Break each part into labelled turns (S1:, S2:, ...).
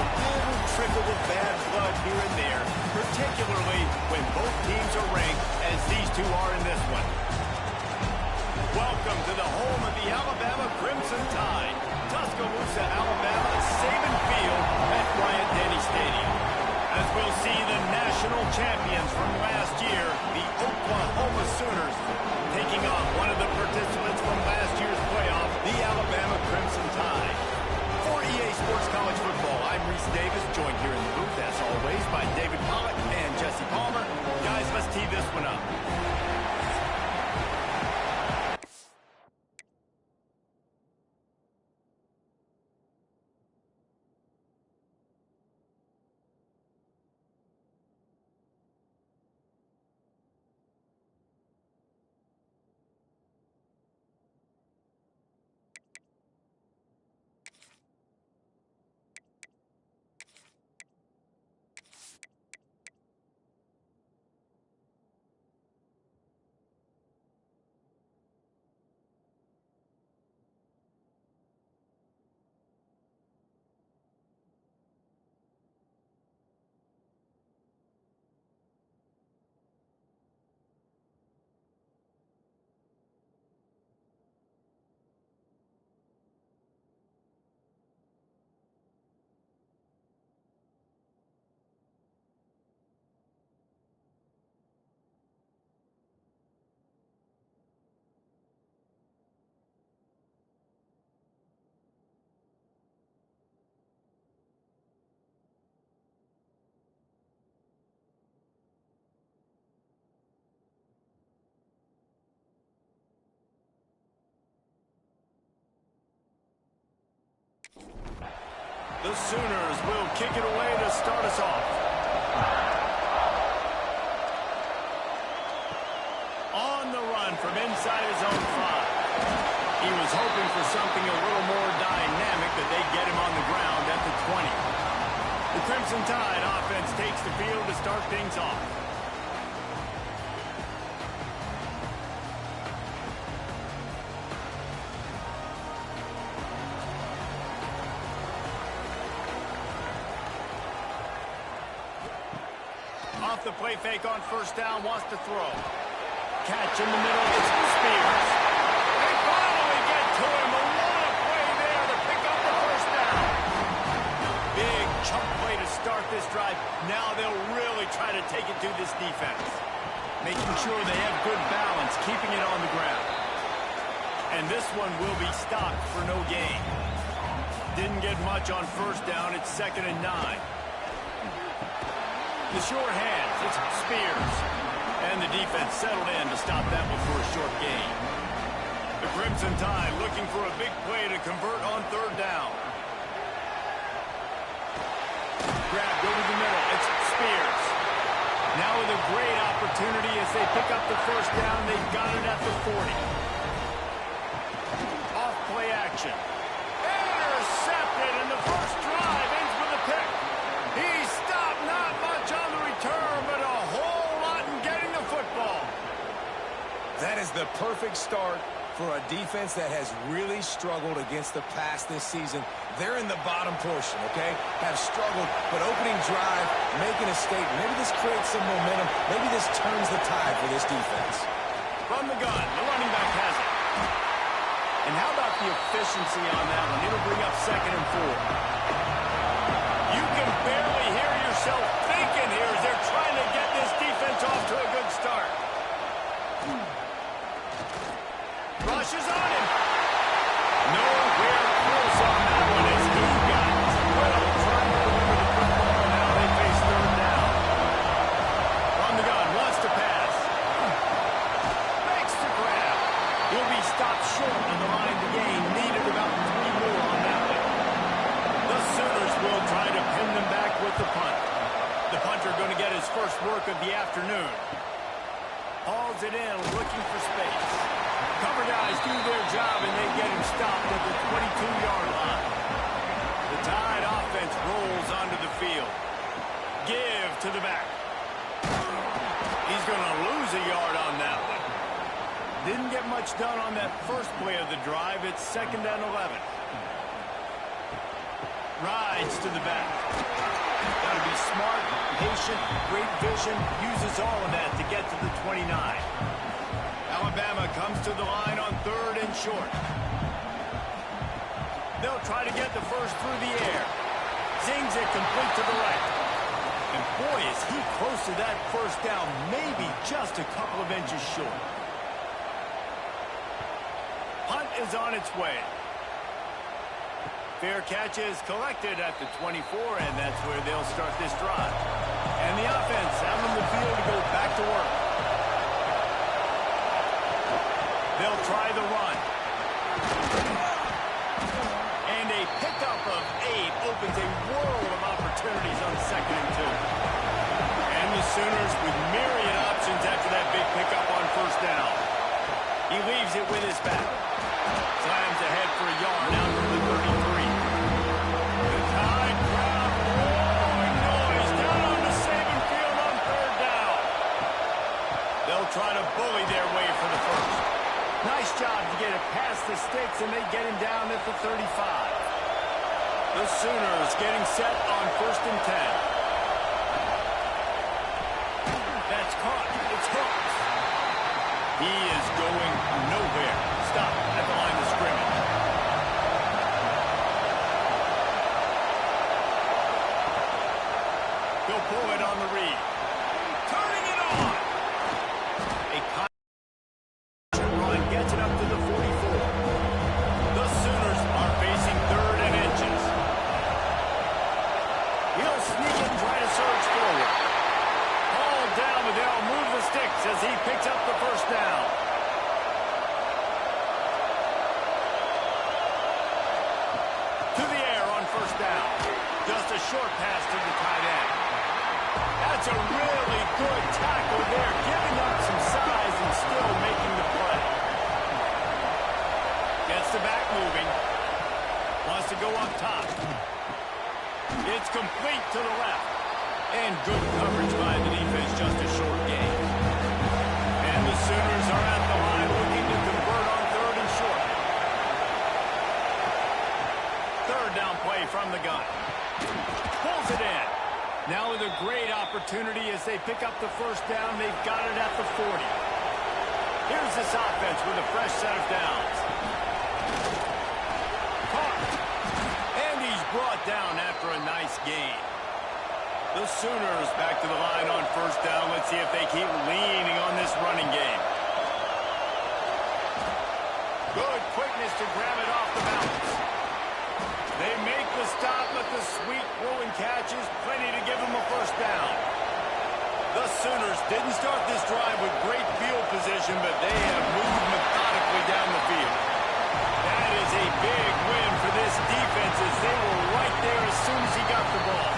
S1: little trickle of bad blood here and there, particularly when both teams are ranked as these two are in this one. Welcome to the home of the Alabama Crimson Tide, Tuscaloosa, Alabama, Saban Field at Bryant-Denny Stadium. As we'll see the national champions from last year, the Oklahoma Sooners, taking on one of the participants from last year's playoff, the Alabama Crimson Tide. For EA Sports College Football, I'm Reese Davis, joined here in the booth, as always, by David Pollack and Jesse Palmer. Guys, let's tee this one up. The Sooners will kick it away to start us off. On the run from inside his own 5. He was hoping for something a little more dynamic, but they get him on the ground at the 20. The Crimson Tide offense takes the field to start things off. Off the play fake on first down, wants to throw. Catch in the middle, it's Spears. They finally get to him. A lot of play there to pick up the first down. Big chunk play to start this drive. Now they'll really try to take it to this defense. Making sure they have good balance, keeping it on the ground. And this one will be stopped for no gain. Didn't get much on first down. It's 2nd and 9. The short hands, it's Spears. And the defense settled in to stop that one for a short gain. The Crimson Tide looking for a big play to convert on 3rd down. Grabbed over the middle, it's Spears. Now with a great opportunity as they pick up the first down, they've got it at the 40. Off play action. Intercepted, and the first drive ends with a pick. He stopped not much on the return, but a whole lot in getting the football.
S2: That is the perfect start for a defense that has really struggled against the pass this season. They're in the bottom portion, okay? Have struggled, but opening drive, making a statement. Maybe this creates some momentum. Maybe this turns the tide for this defense.
S1: From the gun, the running back has it. And how about the efficiency on that one? It'll bring up 2nd and 4. You can barely hear yourself thinking here as they're trying to get this defense off to a good start. Rushes on him. Nowhere close on that one as he got well trying to deliver the football, and now they face 3rd down. On the gun, wants to pass. Makes the grab. He'll be stopped short on the line to gain. Needed about 3 more on that one. The Sooners will try to pin them back with the punt. The punter going to get his first work of the afternoon. Hauls it in, looking for space. Cover guys do their job, and they get him stopped at the 22-yard line. The Tide offense rolls onto the field. Give to the back. He's going to lose a yard on that one. Didn't get much done on that first play of the drive. It's 2nd and 11. Rides to the back. Got to be smart, patient, great vision. Uses all of that to get to the 29. Alabama comes to the line on 3rd and short. They'll try to get the first through the air. Zings it complete to the right. And boy, is he close to that first down, maybe just a couple of inches short. Punt is on its way. Fair catch is collected at the 24, and that's where they'll start this drive. And the offense out on the field to go back to work. They'll try the run. And a pickup of 8 opens a world of opportunities on 2nd and 2. And the Sooners with myriad options after that big pickup on 1st down. He leaves it with his back. Slams ahead for a yard out from the 33. The Tide crowd roaring noise down on the Saban field on 3rd down. They'll try to bully their way for the first. Nice job to get it past the sticks, and they get him down at the 35. The Sooners getting set on 1st and 10. That's caught. It's hooked. He is going nowhere. Stop at the line of scrimmage. He'll pull it on the read. Turning it on. A run gets it up to the 44. The Sooners are facing 3rd and inches. He'll sneak it and try to surge forward. Ball down, but they'll move the sticks as he picks up the first down. To the air on 1st down. Just a short pass to the tight end. That's a really good tackle there, giving up some size and still making the play. Gets the back moving. Wants to go up top. It's complete to the left. And good coverage by the defense, just a short gain. And the Sooners are at the line looking to convert on 3rd and short. 3rd down play from the gun. Pulls it in. Now with a great opportunity as they pick up the first down. They've got it at the 40. Here's this offense with a fresh set of downs. Caught. And he's brought down after a nice gain. The Sooners back to the line on 1st down. Let's see if they keep leaning on this running game. Good quickness to grab it off the balance. They make the stop, but the sweet rolling catch is plenty to give them a first down. The Sooners didn't start this drive with great field position, but they have moved methodically down the field. That is a big win for this defense as they were right there as soon as he got the ball.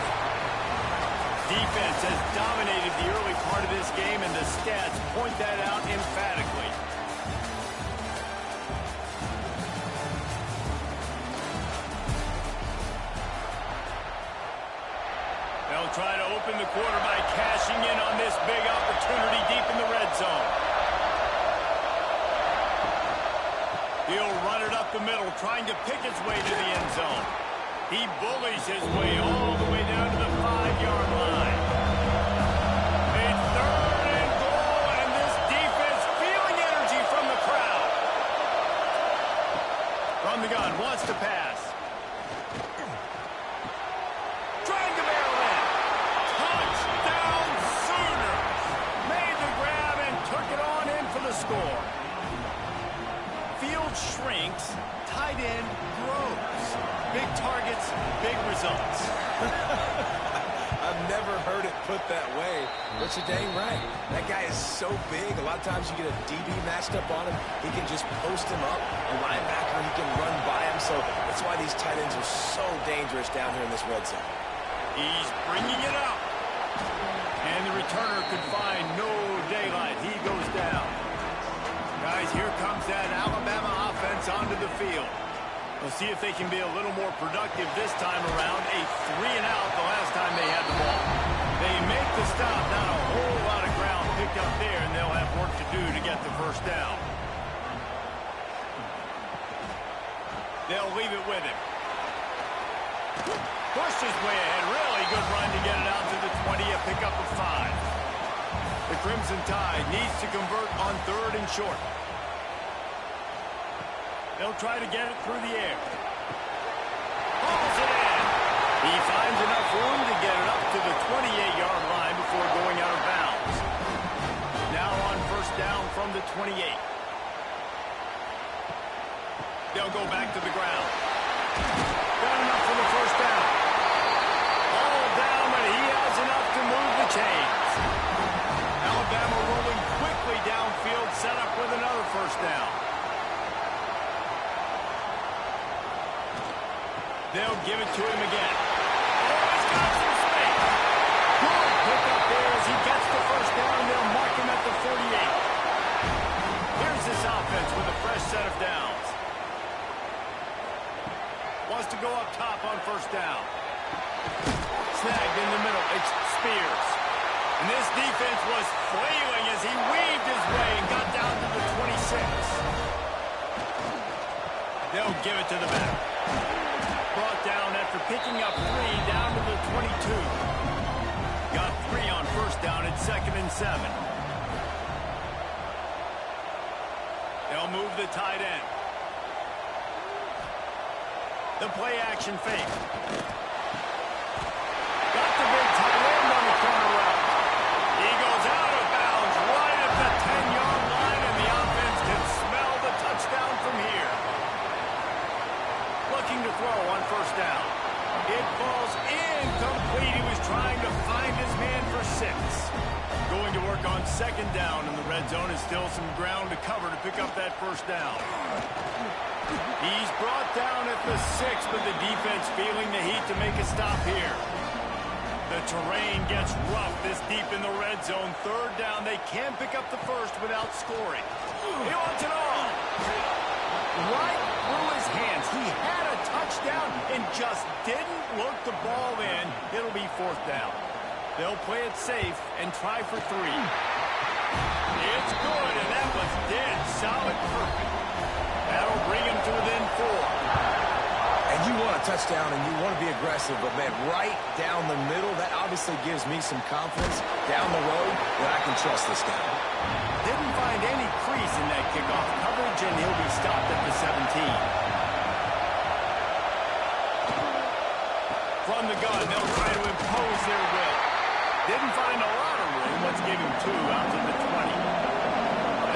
S1: Defense has dominated the early part of this game, and the stats point that out emphatically. They'll try to open the quarter by cashing in on this big opportunity deep in the red zone. He'll run it up the middle, trying to pick his way to the end zone. He bullies his way all the way down to the 5-yard line. A 3rd and goal, and this defense feeling energy from the crowd. From the gun, wants to pass. Trying to barrel in. Touchdown Sooners. Made the grab and took it on in for the score. Field shrinks, tight end grows. Big targets, big results.
S2: I've never heard it put that way, but you're dang right. That guy is so big. A lot of times you get a DB matched up on him. He can just post him up. A linebacker, he can run by him. So that's why these tight ends are so dangerous down here in this red zone.
S1: He's bringing it up. And the returner could find no daylight. He goes down. Guys, here comes that Alabama offense onto the field. We'll see if they can be a little more productive this time around. A 3-and-out the last time they had the ball. They make the stop, not a whole lot of ground picked up there, and they'll have work to do to get the first down. They'll leave it with him. Pushed his way ahead. Really good run to get it out to the 20, a pickup of 5. The Crimson Tide needs to convert on 3rd and short. They'll try to get it through the air. Pulls it in. He finds enough room to get it up to the 28-yard line before going out of bounds. Now on 1st down from the 28. They'll go back to the ground. Got enough for the 1st down. All down, but he has enough to move the chains. Alabama rolling quickly downfield, set up with another 1st down. They'll give it to him again. Oh, he's got some space. Good pick up there as he gets the 1st down. They'll mark him at the 48. Here's this offense with a fresh set of downs. Wants to go up top on 1st down. Snagged in the middle. It's Spears. And this defense was flailing as he weaved his way and got down to the 26. They'll give it to the back. Brought down after picking up 3 down to the 22. Got 3 on 1st down at 2nd and 7. They'll move the tight end. The play action fake. Got the big tight end on the corner route. He goes out of bounds right at the 10-yard line, and the offense can smell the touchdown from here. Looking to throw on 1st down. It falls incomplete. He was trying to find his man for 6. Going to work on 2nd down in the red zone. Is still some ground to cover to pick up that 1st down. He's brought down at the 6, but the defense feeling the heat to make a stop here. The terrain gets rough this deep in the red zone. 3rd down. They can pick up the 1st without scoring. He wants it all. Right through his hands. He had a touchdown and just didn't look the ball in. It'll be 4th down. They'll play it safe and try for 3. It's good, and that was dead solid perfect. That'll bring him to within 4.
S2: And you want a touchdown and you want to be aggressive, but, man, right down the middle, that obviously gives me some confidence down the road that I can trust this guy.
S1: Didn't find any crease in that kickoff coverage, and he'll be stopped at the 17. From the gun, they'll try to impose their will. Didn't find a lot of room. Let's give him 2 out to the 20.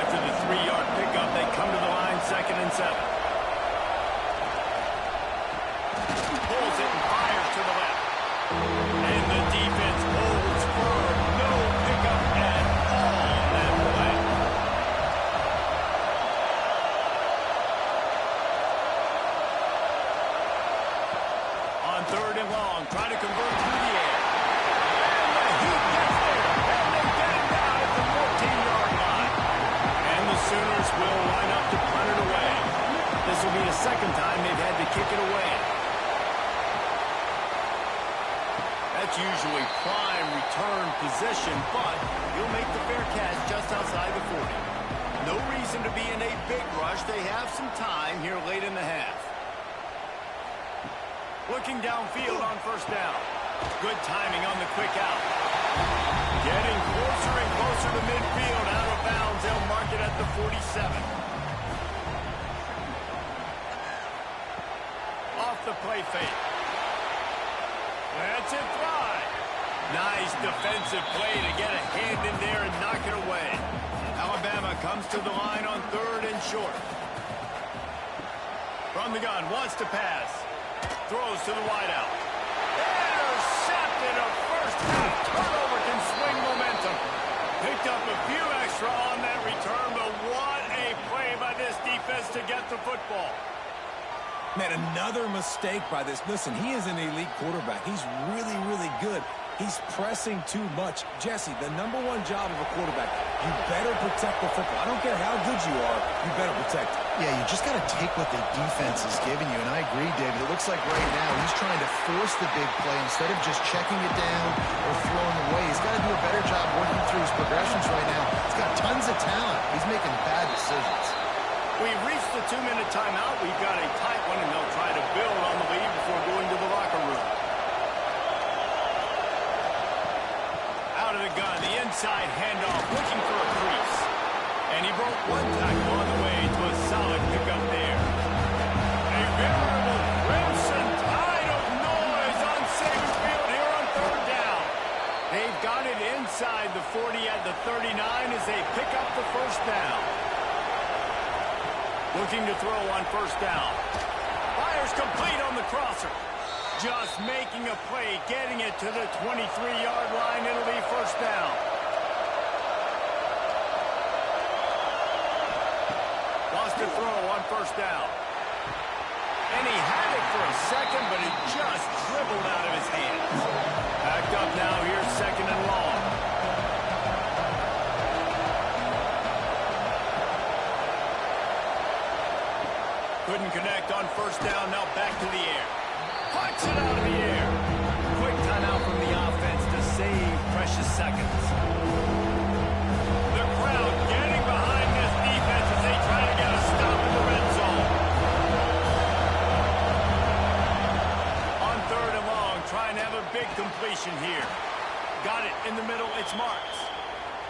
S1: After the 3-yard pickup, they come to the line, 2nd and 7. Pulls it and fires to the left. And the defense holds firm. No pickup at all on that play. On 3rd and long, trying to convert through the air. And the Heat gets there. And they get it down at the 14-yard line. And the Sooners will line up to punt it away. This will be the 2nd time they've had to kick it away. That's usually prime return position, but he'll make the fair catch just outside the 40. No reason to be in a big rush. They have some time here late in the half. Looking downfield on 1st down. Good timing on the quick out. Getting closer and closer to midfield. Out of bounds. They'll mark it at the 47. Off the play fake. That's it, fly. Nice defensive play to get a hand in there and knock it away. Alabama comes to the line on 3rd and short. From the gun, wants to pass. Throws to the wideout. Intercepted. A 1st half turnover can swing momentum. Picked up a few extra on that return, but what a play by this defense to get the football.
S2: Man, another mistake by this. Listen, he is an elite quarterback. He's really, really good. He's pressing too much. Jesse, the #1 job of a quarterback, you better protect the football. I don't care how good you are, you better protect it.
S3: Yeah, you just got to take what the defense is giving you, and I agree, David. It looks like right now he's trying to force the big play instead of just checking it down or throwing away. He's got to do a better job working through his progressions right now. He's got tons of talent. He's making bad decisions.
S1: We've reached the 2-minute timeout. We've got a tight one, and they'll try to build on the lead before going to the locker room. inside handoff, looking for a crease. And he broke one tackle on the way to a solid pickup there. A veritable crimson tide of noise on Saban Field here on third down. They've got it inside the 40 at the 39 as they pick up the first down. Looking to throw on first down. Fires complete on the crosser. Just making a play, getting it to the 23-yard line. It'll be first down. Lost a throw on first down. And he had it for a second, but it just dribbled out of his hands. Backed up now, here's second and long. Couldn't connect on first down, now back to the air. Puts it out of the air. Quick timeout from the offense to save precious seconds. The crowd getting behind this defense as they try to get a stop in the red zone. On third and long, trying to have a big completion here. Got it in the middle, it's Marks.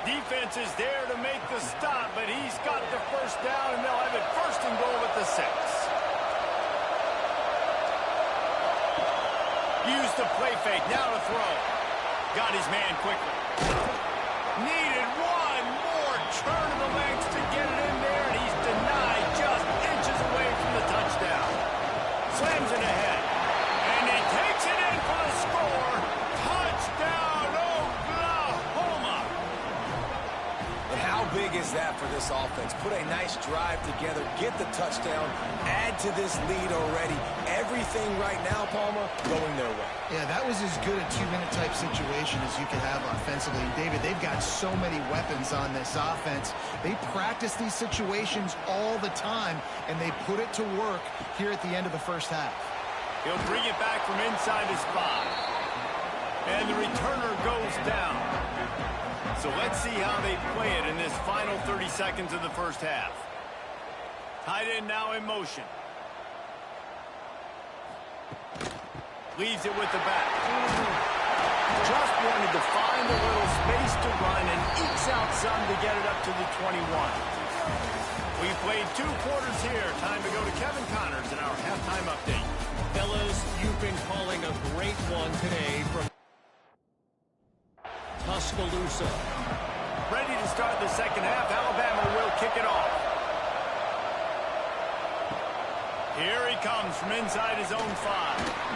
S1: Defense is there to make the stop, but he's got the first down, and they'll have it first and goal at the 6. Use the play fake, now to throw. Got his man quickly. Needed one more turn of the legs to get it in there, and he's denied just inches away from the touchdown. Slams it ahead, and he takes it in for the score. Touchdown, Oklahoma!
S2: And how big is that for this offense? Put a nice drive together, get the touchdown, add to this lead already. Everything right now, Palmer, going their way.
S3: Yeah, that was as good a 2-minute type situation as you can have offensively. And David, they've got so many weapons on this offense. They practice these situations all the time, and they put it to work here at the end of the first half.
S1: He'll bring it back from inside his 5. And the returner goes down. So let's see how they play it in this final 30 seconds of the first half. Tight end now in motion. Leaves it with the back. Just wanted to find a little space to run and ekes out some to get it up to the 21. We played 2 quarters here. Time to go to Kevin Connors in our halftime update.
S4: Fellas, you've been calling a great one today from Tuscaloosa.
S1: Ready to start the second half. Alabama will kick it off. Here he comes from inside his own 5.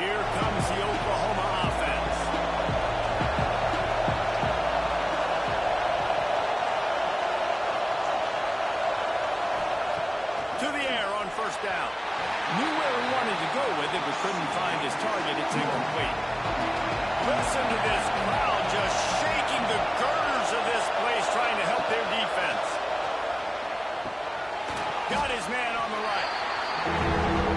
S1: Here comes the Oklahoma offense. To the air on first down. Knew where he wanted to go with it, but couldn't find his target. It's incomplete. Listen to this crowd just shaking the girders of this place, trying to help their defense. Got his man on the right.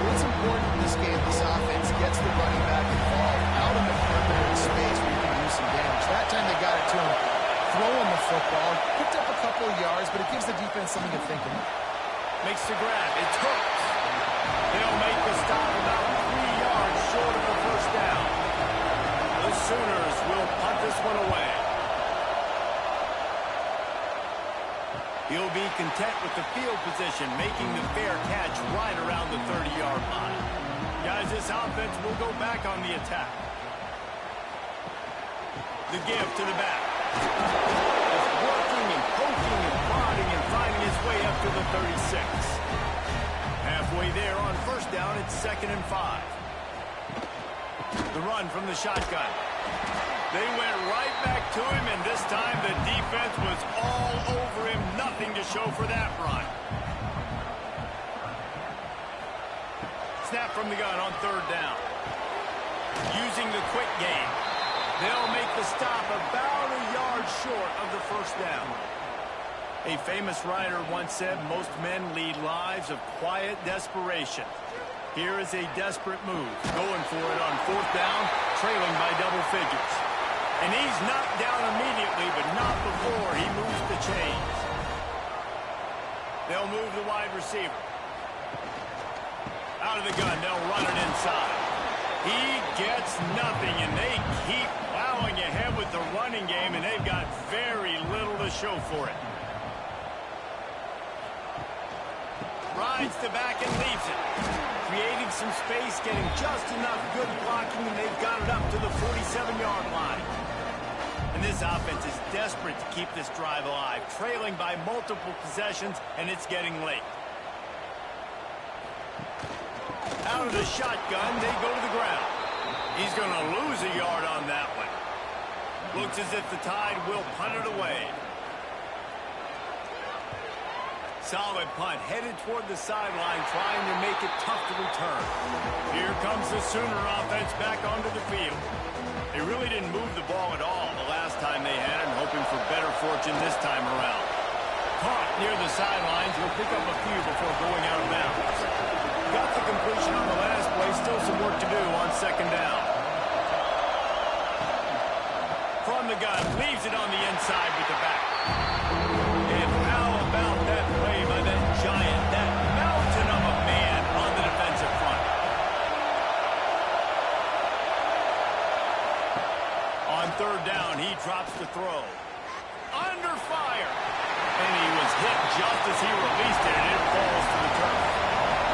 S3: What's important in this game, this offense gets the running back involved out in the perimeter of space where you can do some damage. That time they got it to him, throwing the football, picked up a couple of yards, but it gives the defense something to think about.
S1: Makes the grab. It's hooked. They'll make the stop about 3 yards short of the first down. The Sooners will punt this one away. He'll be content with the field position, making the fair catch right around the 30-yard line. Guys, this offense will go back on the attack. The give to the back. Just working and poking and prodding and finding his way up to the 36. Halfway there on first down, it's 2nd and 5. The run from the shotgun. They went right back to him, and this time the defense was all over him. Nothing to show for that run. Snap from the gun on third down. Using the quick game. They'll make the stop about a yard short of the first down. A famous writer once said, most men lead lives of quiet desperation. Here is a desperate move. Going for it on fourth down, trailing by double figures. And he's knocked down immediately, but not before he moves the chains. the wide receiver. Out of the gun, they'll run it inside. He gets nothing, and they keep plowing ahead with the running game, and they've got very little to show for it. Rides the back and leaves it. Creating some space, getting just enough good blocking, and they've got it up to the 47-yard line. And this offense is desperate to keep this drive alive, trailing by multiple possessions, and it's getting late. Out of the shotgun, they go to the ground. He's going to lose a yard on that one. Looks as if the Tide will punt it away. Solid punt, headed toward the sideline, trying to make it tough to return. Here comes the Sooner offense back onto the field. They really didn't move the ball at all the last time they had it, hoping for better fortune this time around. Caught near the sidelines, will pick up a few before going out of bounds. Got the completion on the last play, still some work to do on second down. From the gun, leaves it on the inside with the back. And how about that play by that giant, that mountain of a man on the defensive front? On third down, he drops the throw. Under fire. And he was hit just as he released it, and it falls to the turf.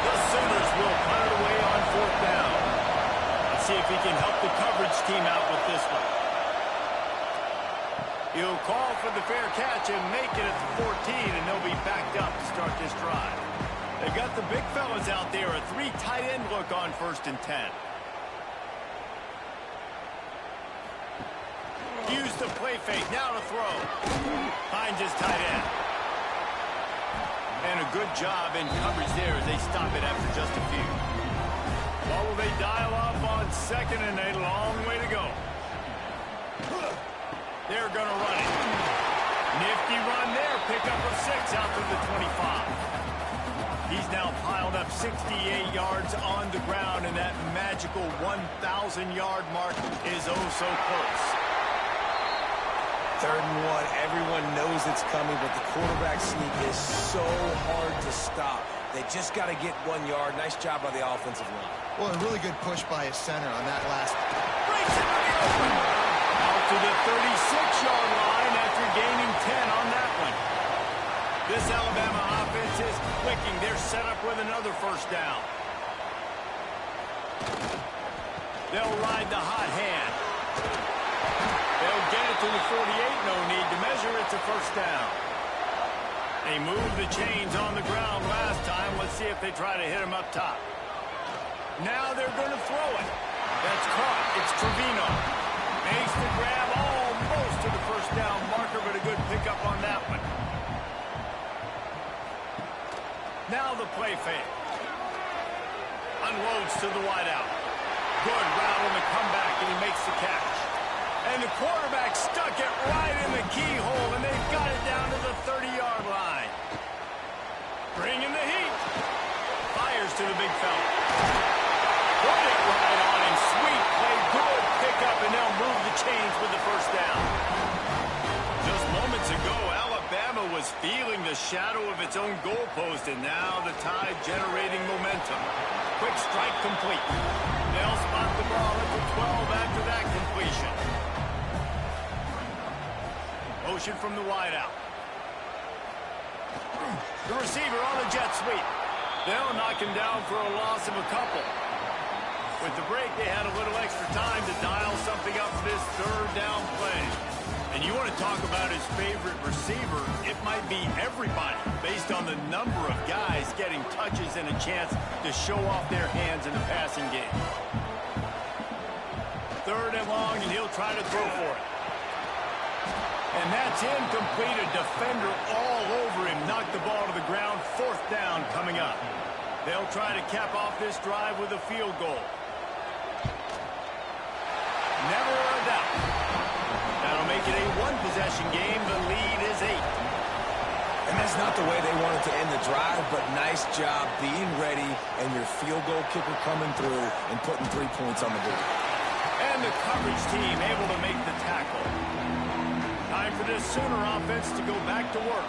S1: The Sooners will punt it away on fourth down. Let's see if he can help the coverage team out with this one. He'll call for the fair catch and make it at the 14, and they'll be backed up to start this drive. They've got the big fellas out there, a 3 tight end look on 1st and 10. Use the play fake, now to throw. Finds his tight end. And a good job in coverage there as they stop it after just a few. What will they dial up on 2nd and a long way to go? They're going to run it. Nifty run there. Pickup of 6 out to the 25. He's now piled up 68 yards on the ground, and that magical 1,000-yard mark is oh so close.
S2: 3rd and 1. Everyone knows it's coming, but the quarterback sneak is so hard to stop. They just got to get 1 yard. Nice job by the offensive line.
S3: Well, a really good push by his center on that last.
S1: Breaks it to the open. Out to the 36-yard line after gaining 10 on that one. This Alabama offense is clicking. They're set up with another 1st down. They'll ride the hot hand. They'll get it to the 48. No need to measure. It's a 1st down. They moved the chains on the ground last time. Let's see if they try to hit him up top. Now they're going to throw it. That's caught. It's Trevino. Makes the grab almost to the 1st down marker, but a good pickup on that one. Now the play fake. Unloads to the wideout. Good route on the comeback, and he makes the catch. And the quarterback stuck it right in the keyhole, and they've got it down to the 30-yard line. Bringing the heat. Fires to the big fella. Put it right on him. Sweet play. Good pickup, and they'll move the chains with the 1st down. Just moments ago, Alabama was feeling the shadow of its own goalpost, and now the Tide generating momentum. Quick strike complete. They'll spot the ball at the 12 after that completion. Motion from the wideout. The receiver on the jet sweep. They'll knock him down for a loss of a couple. With the break, they had a little extra time to dial something up for this 3rd down play. And you want to talk about his favorite receiver, it might be everybody, based on the number of guys getting touches and a chance to show off their hands in the passing game. 3rd and long, and he'll try to throw for it. And that's incomplete. A defender all over him. Knocked the ball to the ground. 4th down coming up. They'll try to cap off this drive with a field goal. Never a doubt. That'll make it a 1-possession game. The lead is 8.
S2: And that's not the way they wanted to end the drive, but nice job being ready and your field goal kicker coming through and putting 3 points on the board.
S1: And the coverage team able to make the tackle. Time for this Sooner offense to go back to work.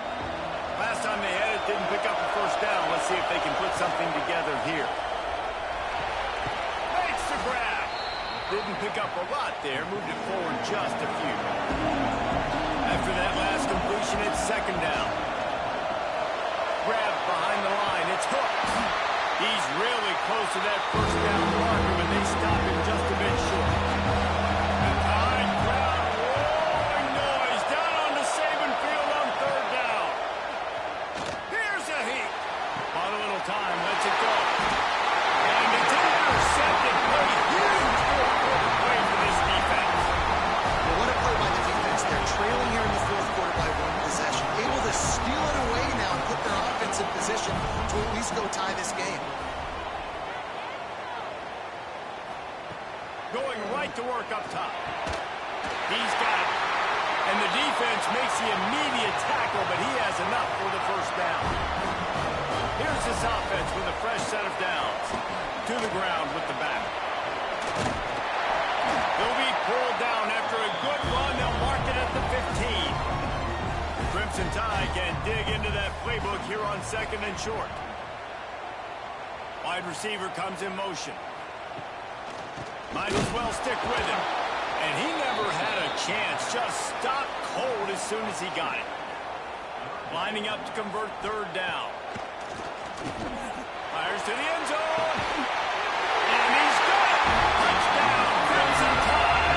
S1: Last time they had it, didn't pick up a first down. Let's see if they can put something together here. Makes the grab. Didn't pick up a lot there. Moved it forward just a few. After that last completion, it's second down. Grab behind the line. It's hooked. He's really close to that first down marker, but they stop him just a bit short. And behind crowd, roaring noise down on the Saban field on third down. Here's a heat. On a little time, lets it go. And it's intercepted. What a huge fourth-quarter play for this defense.
S3: Well, what a play by the defense. They're trailing here in the fourth quarter by one possession. Able to steal it away now and put their offense in position to at least go tie this game.
S1: Going right to work up top. He's got it. And the defense makes the immediate tackle, but he has enough for the first down. Here's his offense with a fresh set of downs. To the ground with the back. He'll be pulled down after a good run. They'll mark it at the 15. Crimson Tide can dig into that playbook here on second and short. Wide receiver comes in motion. Might as well stick with him. And he never had a chance. Just stopped cold as soon as he got it. Lining up to convert third down. Fires to the end zone. And he's got it. Touchdown, Crimson Tide.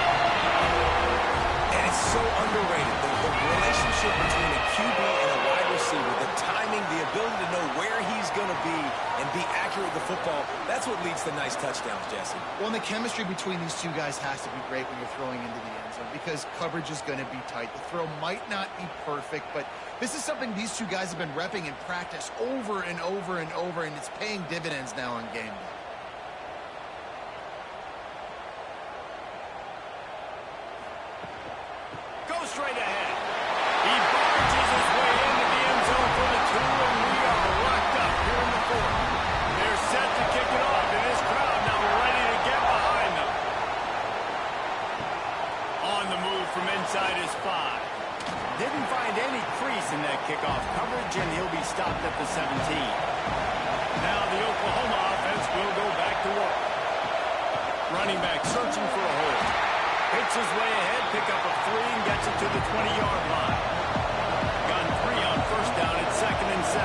S2: And it's so underrated. The relationship between a QB and a wide receiver, the timing, the ability to know where he's going to be and be accurate with the football, that's what leads to nice touchdowns, Jesse.
S3: Well, and the chemistry between these two guys has to be great when you're throwing into the end zone because coverage is going to be tight. The throw might not be perfect, but this is something these two guys have been repping in practice over and over and over, and it's paying dividends now on game day.
S1: Go straight ahead. He barges his way into the end zone for the 2, and we are locked up here in the 4th. They're set to kick it off, and this crowd now ready to get behind them. On the move from inside his 5. Didn't find any crease in that kickoff coverage, and he'll be stopped at the 17. Now the Oklahoma offense will go back to work. Running back searching for a hole. Hits his way ahead, pick up a 3, and gets it to the 20-yard line. Got 3 on first down at second and 7.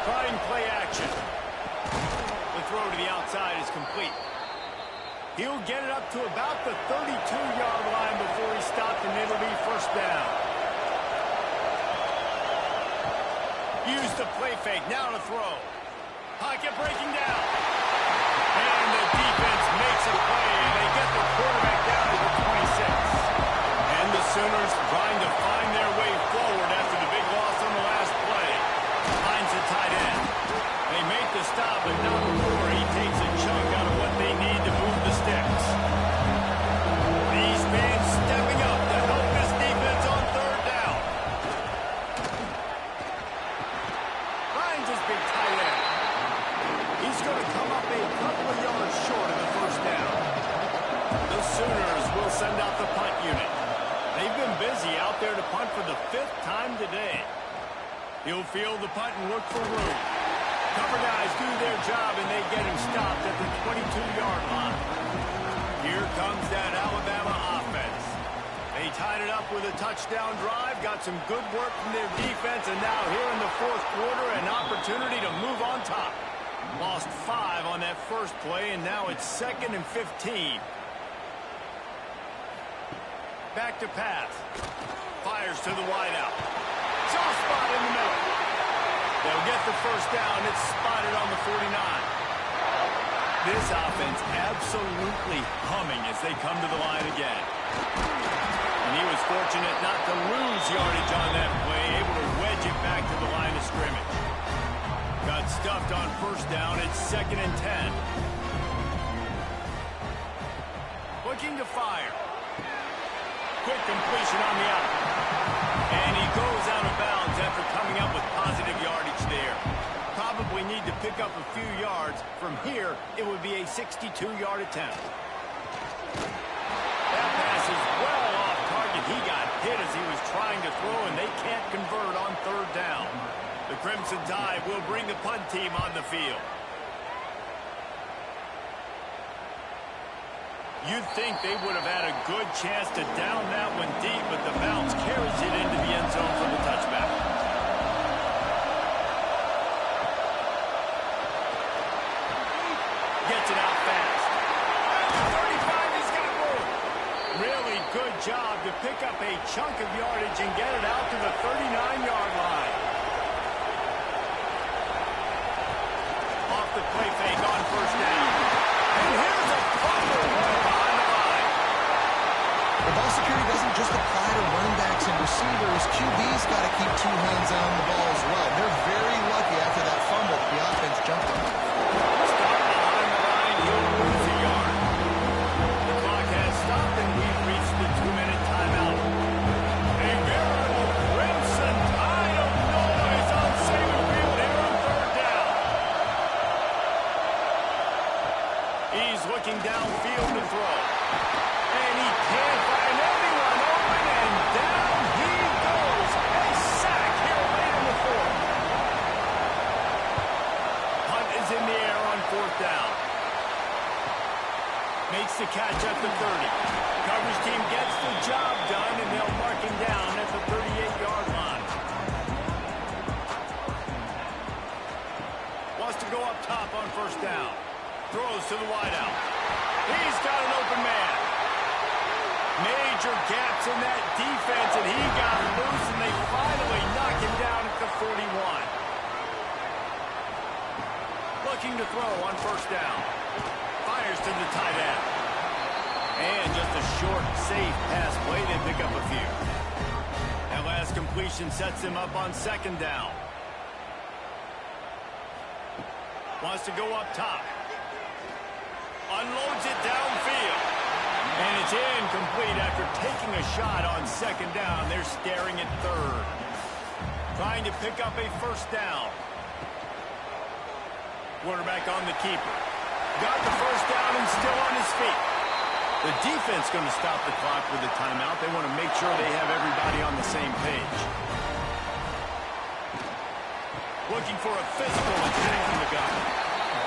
S1: Trying play action. The throw to the outside is complete. He'll get it up to about the 32-yard line before he's stopped, and it'll be first down. Use the play fake, now to throw. Pocket breaking down. And the defense makes a play, and they get the quarterback down to the 26. And the Sooners trying to find their way forward after the big loss on the last play. Finds the tight end. They make the stop, but not before he takes a chunk out of what they need to move the sticks. These fans stepping up to help this defense on third down. Finds his big tight end. He's going to come up a couple of yards short of the first down. The Sooners will send out the punt unit. They've been busy out there to punt for the 5th time today. He'll field the punt and look for room. Cover guys do their job, and they get him stopped at the 22-yard line. Here comes that Alabama offense. They tied it up with a touchdown drive, got some good work from their defense, and now here in the 4th quarter, an opportunity to move on top. Lost 5 on that first play, and now it's 2nd and 15. Back to pass. Fires to the wideout. Soft spot in the middle. They'll get the first down. It's spotted on the 49. This offense absolutely humming as they come to the line again. And he was fortunate not to lose yardage on that play, able to wedge it back to the line of scrimmage. Got stuffed on first down. It's 2nd and 10. Looking to fire. Quick completion on the out. And he goes out of bounds after coming up with positive yardage there. Probably need to pick up a few yards. From here, it would be a 62-yard attempt. That pass is well off target. He got hit as he was trying to throw Crimson Tide will bring the punt team on the field. You'd think they would have had a good chance to down that one deep, but the bounce carries it into the end zone for the touchback. Gets it out fast. 35, he's got room. Really good job to pick up a chunk of yardage and get it out to the 39-yard line. Off the play fake on first down. And here's a fumble behind the line.
S3: The ball security doesn't just apply to running backs and receivers. QB's got to keep two hands on the ball as well. They're very lucky after that fumble. The offense jumped them.
S1: Stop behind the line, he'll lose a yard. The clock has stopped, and we've reached the 2-minute timeout. A veritable crimson tide of noise on Saban Field here on third down. He's looking downfield to throw. And he can't find anyone open, and down he goes. A sack here late in the fourth. Punt is in the air on fourth down. Makes the catch at the 30. Coverage team gets the job done, and they'll mark him down at the 38-yard line. Wants to go up top on first down. Throws to the wideout. He's got an open man. Major gaps in that defense, and he got loose, and they finally knock him down at the 41. Looking to throw on first down. Fires to the tight end. And just a short, safe pass play. They pick up a few. That last completion sets him up on second down. Wants to go up top. Unloads it downfield. And it's incomplete after taking a shot on second down. They're staring at third. Trying to pick up a first down. Quarterback on the keeper. Got the first down and still on his feet. The defense going to stop the clock with a timeout. They want to make sure they have everybody on the same page. Looking for a physical attack from the gun.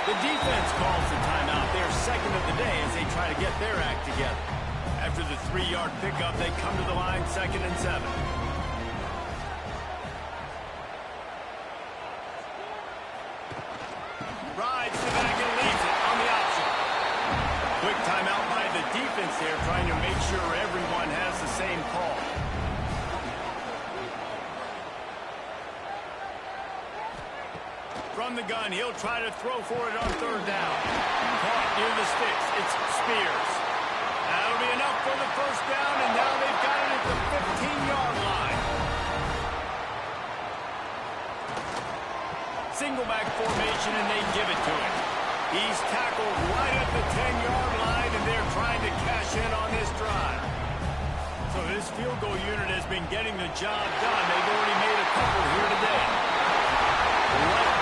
S1: The defense calls the timeout. They're second of the day as they try to get their act together. After the 3-yard pickup, they come to the line 2nd and 7. Rides the back and leaves it on the option. Quick timeout by the defense there, trying to make sure everyone has the same call. From the gun, he'll try to throw for it on third down. Caught near the sticks. It's Spears. That'll be enough for the first down, and now they've got it at the 15-yard line. Single back formation, and they give it to him. He's tackled right at the 10-yard line, and they're trying to cash in on this drive. So this field goal unit has been getting the job done. They've already made a couple here today. Right